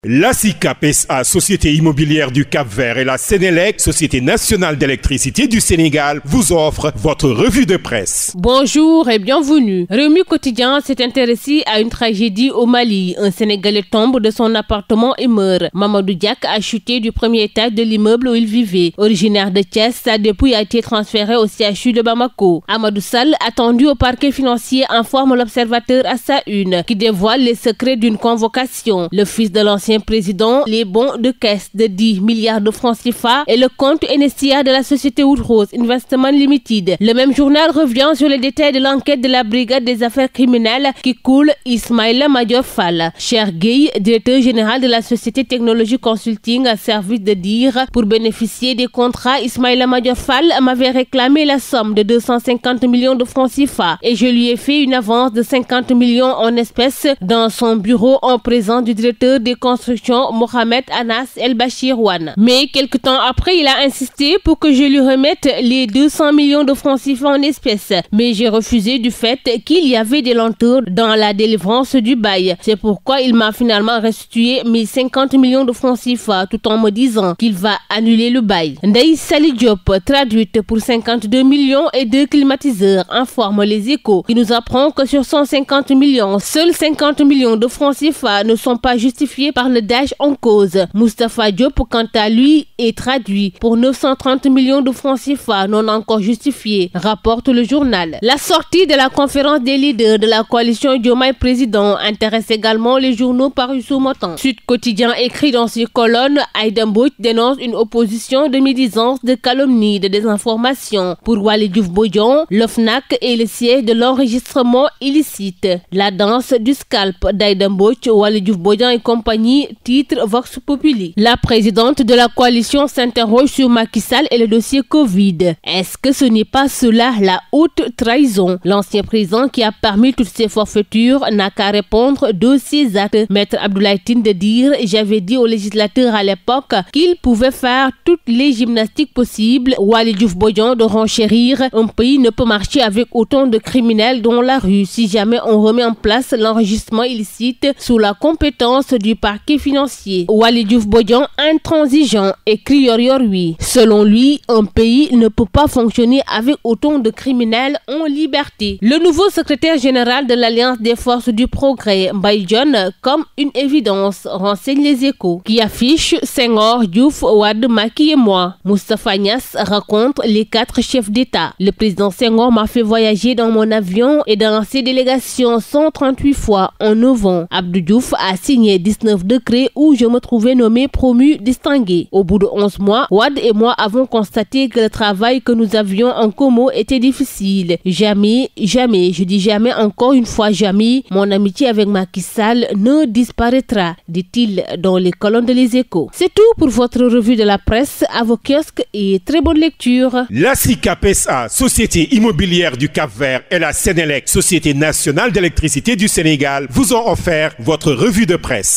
La SICAP SA, Société immobilière du Cap-Vert, et la Sénélec, Société nationale d'électricité du Sénégal, vous offrent votre revue de presse. Bonjour et bienvenue. Rewmi Quotidien s'est intéressé à une tragédie au Mali. Un Sénégalais tombe de son appartement et meurt. Mamadou Diak a chuté du premier étage de l'immeuble où il vivait. Originaire de Thiès, sa dépouille a été transférée au CHU de Bamako. Amadou Sall, attendu au parquet financier, informe l'Observateur à sa une, qui dévoile les secrets d'une convocation. Le fils de l'ancien président, les bons de caisse de 10 milliards de francs CFA et le compte NSIA de la société Woodrose Investment Limited. Le même journal revient sur les détails de l'enquête de la brigade des affaires criminelles qui coule Ismaïla Madior Fall. Cher Gueye, directeur général de la société Technologie Consulting, a servi de dire: pour bénéficier des contrats, Ismaïla Madior Fall m'avait réclamé la somme de 250 millions de francs CFA et je lui ai fait une avance de 50 millions en espèces dans son bureau en présence du directeur des constructions Mohamed Anas El Bachirwan. Mais quelque temps après, il a insisté pour que je lui remette les 200 millions de francs CFA en espèces. Mais j'ai refusé du fait qu'il y avait des lenteurs dans la délivrance du bail. C'est pourquoi il m'a finalement restitué mes 50 millions de francs CFA tout en me disant qu'il va annuler le bail. Ndeye Sali Diop, traduite pour 52 millions et 2 climatiseurs, informe Les Échos, qui nous apprend que sur 150 millions, seuls 50 millions de francs CFA ne sont pas justifiés par le DAGE en cause. Moustapha Diop, quant à lui, est traduit pour 930 millions de francs CFA non encore justifiés, rapporte le journal. La sortie de la conférence des leaders de la coalition Diomaye Président intéresse également les journaux parus ce matin. Sud Quotidien écrit dans ses colonnes: Aïda Mbodj dénonce une opposition de médisance, de calomnie, de désinformation. Pour Waly Diouf Bodian, l'OFNAC est le siège de l'enregistrement illicite. La danse du scalp d'Aïda Mbodj, Waly Diouf Bodian et compagnie, titre Vox Populi. La présidente de la coalition s'interroge sur Macky Sall et le dossier Covid. Est-ce que ce n'est pas cela la haute trahison? L'ancien président, qui a parmi toutes ses forfaitures, n'a qu'à répondre de ses actes. Maître Abdoulaye Tine de dire: j'avais dit aux législateurs à l'époque qu'ils pouvaient faire toutes les gymnastiques possibles. Waly Diouf Bodian de renchérir: un pays ne peut marcher avec autant de criminels dans la rue si jamais on remet en place l'enregistrement illicite sous la compétence du parquet financier. Waly Diouf Bodian, intransigeant, écrit Yor-Yor-Wi. Selon lui, un pays ne peut pas fonctionner avec autant de criminels en liberté. Le nouveau secrétaire général de l'Alliance des forces du progrès, Mbaye Dione, comme une évidence, renseigne Les Échos, qui affiche Senghor, Diouf, Wade, Macky et moi. Moustapha Niasse raconte les 4 chefs d'État. Le président Senghor m'a fait voyager dans mon avion et dans ses délégations 138 fois en 9 ans. Abdou Diouf a signé 19 décrets où je me trouvais nommé promu distingué. Au bout de 11 mois, Wade et moi avons constaté que le travail que nous avions en commun était difficile. Jamais, je dis jamais, encore une fois jamais, mon amitié avec Macky Sall ne disparaîtra, dit-il dans les colonnes de Les Échos. C'est tout pour votre revue de la presse. À vos kiosques et très bonne lecture. La SICAP SA, Société immobilière du Cap-Vert, et la Sénélec, Société nationale d'électricité du Sénégal, vous ont offert votre revue de presse.